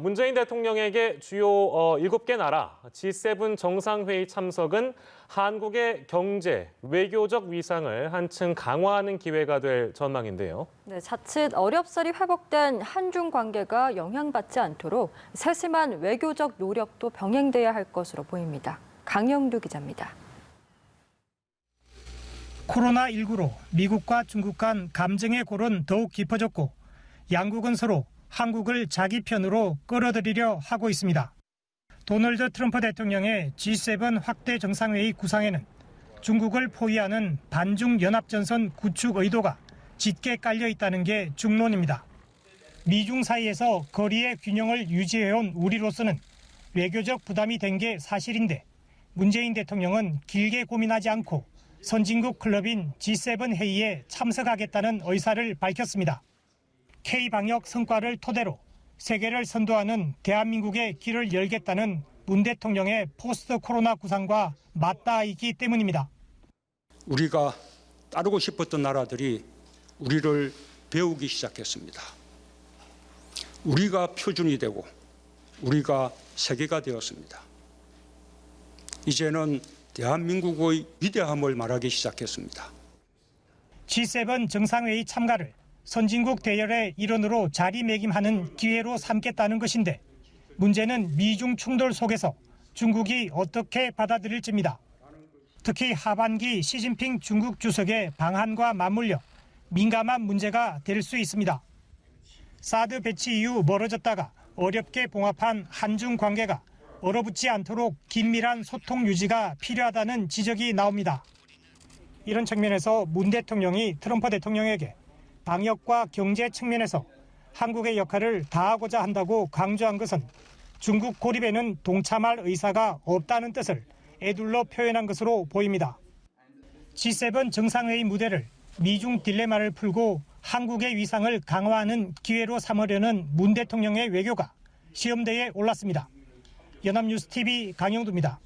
문재인 대통령에게 주요 7개 나라 G7 정상회의 참석은 한국의 경제, 외교적 위상을 한층 강화하는 기회가 될 전망인데요. 네, 자칫 어렵사리 회복된 한중 관계가 영향받지 않도록 세심한 외교적 노력도 병행돼야 할 것으로 보입니다. 강영두 기자입니다. 코로나19로 미국과 중국 간 감정의 골은 더욱 깊어졌고 양국은 서로 한국을 자기 편으로 끌어들이려 하고 있습니다. 도널드 트럼프 대통령의 G7 확대 정상회의 구상에는 중국을 포위하는 반중 연합전선 구축 의도가 짙게 깔려 있다는 게 중론입니다. 미중 사이에서 거리의 균형을 유지해온 우리로서는 외교적 부담이 된 게 사실인데 문재인 대통령은 길게 고민하지 않고 선진국 클럽인 G7 회의에 참석하겠다는 의사를 밝혔습니다. K-방역 성과를 토대로 세계를 선도하는 대한민국의 길을 열겠다는 문 대통령의 포스트 코로나 구상과 맞닿아 있기 때문입니다. 우리가 따르고 싶었던 나라들이 우리를 배우기 시작했습니다. 우리가 표준이 되고 우리가 세계가 되었습니다. 이제는 대한민국의 위대함을 말하기 시작했습니다. G7 정상회의 참가를 선진국 대열의 일원으로 자리매김하는 기회로 삼겠다는 것인데 문제는 미중 충돌 속에서 중국이 어떻게 받아들일지입니다. 특히 하반기 시진핑 중국 주석의 방한과 맞물려 민감한 문제가 될 수 있습니다. 사드 배치 이후 멀어졌다가 어렵게 봉합한 한중 관계가 얼어붙지 않도록 긴밀한 소통 유지가 필요하다는 지적이 나옵니다. 이런 측면에서 문 대통령이 트럼프 대통령에게 방역과 경제 측면에서 한국의 역할을 다하고자 한다고 강조한 것은 중국 고립에는 동참할 의사가 없다는 뜻을 에둘러 표현한 것으로 보입니다. G7 정상회의 무대를 미중 딜레마를 풀고 한국의 위상을 강화하는 기회로 삼으려는 문 대통령의 외교가 시험대에 올랐습니다. 연합뉴스TV 강영두입니다.